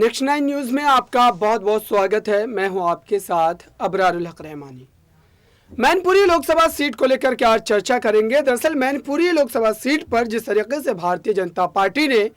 Next 9 news में आपका बहुत बहुत स्वागत है। मैं हूं आपके साथ अबरारुल हक रहमानी। मैनपुरी लोकसभा सीट को लेकर के आज चर्चा करेंगे। दरअसल मैनपुरी लोकसभा सीट पर जिस तरीके से भारतीय जनता पार्टी ने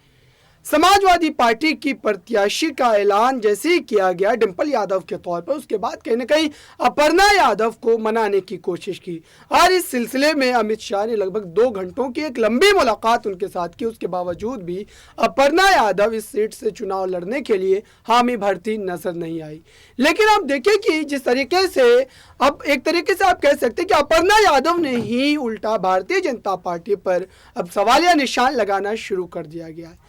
समाजवादी पार्टी की प्रत्याशी का ऐलान जैसे ही किया गया डिंपल यादव के तौर पर, उसके बाद कहीं ना कहीं अपर्णा यादव को मनाने की कोशिश की और इस सिलसिले में अमित शाह ने लगभग 2 घंटों की एक लंबी मुलाकात उनके साथ की। उसके बावजूद भी अपर्णा यादव इस सीट से चुनाव लड़ने के लिए हामी भरती नजर नहीं आई। लेकिन आप देखिए कि जिस तरीके से अब एक तरीके से आप कह सकते हैं कि अपर्णा यादव ने ही उल्टा भारतीय जनता पार्टी पर अब सवालिया निशान लगाना शुरू कर दिया गया है,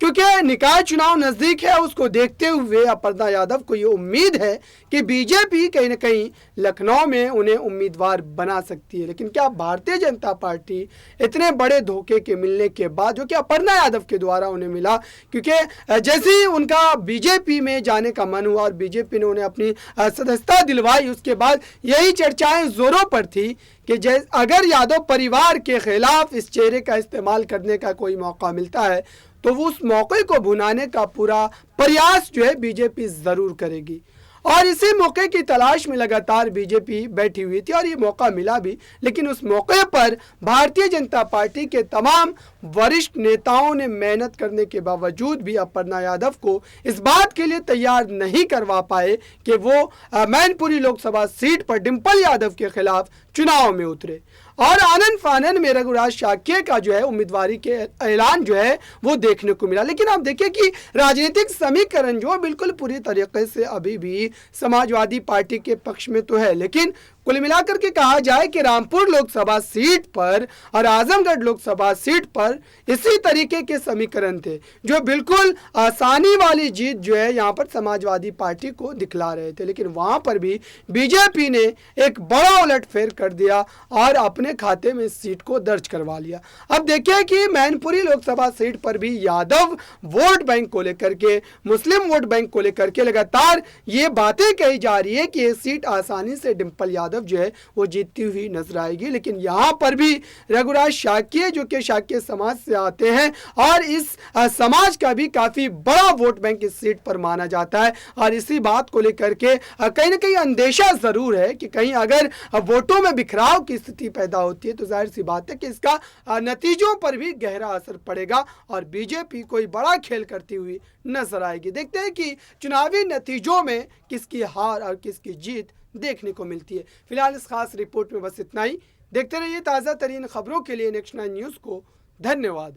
क्योंकि निकाय चुनाव नज़दीक है। उसको देखते हुए अपर्णा यादव को ये उम्मीद है कि बीजेपी कहीं ना कहीं लखनऊ में उन्हें उम्मीदवार बना सकती है। लेकिन क्या भारतीय जनता पार्टी इतने बड़े धोखे के मिलने के बाद, जो कि अपर्णा यादव के द्वारा उन्हें मिला, क्योंकि जैसे ही उनका बीजेपी में जाने का मन हुआ और बीजेपी ने उन्हें अपनी सदस्यता दिलवाई, उसके बाद यही चर्चाएं जोरों पर थी कि अगर यादव परिवार के खिलाफ इस चेहरे का इस्तेमाल करने का कोई मौका मिलता है तो वो उस मौके को भुनाने का पूरा प्रयास जो है बीजेपी ज़रूर करेगी। और इसी मौके की तलाश में लगातार बीजेपी बैठी हुई थी और ये मौका मिला भी। लेकिन उस मौके पर भारतीय जनता पार्टी के तमाम वरिष्ठ नेताओं ने मेहनत करने के बावजूद भी अपर्णा यादव को इस बात के लिए तैयार नहीं करवा पाए कि वो मैनपुरी लोकसभा सीट पर डिंपल यादव के खिलाफ चुनाव में उतरे। और आनन फानन में रघुराज शाक्य का जो है उम्मीदवारी के ऐलान जो है वो देखने को मिला। लेकिन आप देखिए कि राजनीतिक समीकरण जो बिल्कुल पूरी तरीके से अभी भी समाजवादी पार्टी के पक्ष में तो है। लेकिन कुल मिलाकर के कहा जाए कि रामपुर लोकसभा सीट पर और आजमगढ़ लोकसभा सीट पर इसी तरीके के समीकरण थे जो बिल्कुल आसानी वाली जीत जो है यहाँ पर समाजवादी पार्टी को दिखला रहे थे। लेकिन वहाँ पर भी बीजेपी ने एक बड़ा उलटफेर कर दिया और अपने खाते में इस सीट को दर्ज करवा लिया। अब देखिए कि मैनपुरी लोकसभा सीट पर भी यादव वोट बैंक को लेकर के, मुस्लिम वोट बैंक को लेकर के लगातार ये बातें कही जा रही है कि ये सीट आसानी से डिंपल यादव जो है वो जीतती हुई नजर आएगी। लेकिन यहाँ पर भी रघुराज शाक्य जो कि शाक्य समाज से आते हैं और इस समाज का भी काफी बड़ा वोट बैंक इस सीट पर माना जाता है और इसी बात को लेकर के कहीं ना कहीं अंदेशा जरूर है कि कहीं अगर वोटों में बिखराव की स्थिति पैदा होती है तो जाहिर सी बात है कि इसका नतीजों पर भी गहरा असर पड़ेगा और बीजेपी कोई बड़ा खेल करती हुई नजर आएगी। देखते हैं कि चुनावी नतीजों में किसकी हार और किसकी जीत देखने को मिलती है। फिलहाल इस खास रिपोर्ट में बस इतना ही। देखते रहिए ताज़ा तरीन खबरों के लिए नेक्स्ट 9 न्यूज़ को। धन्यवाद।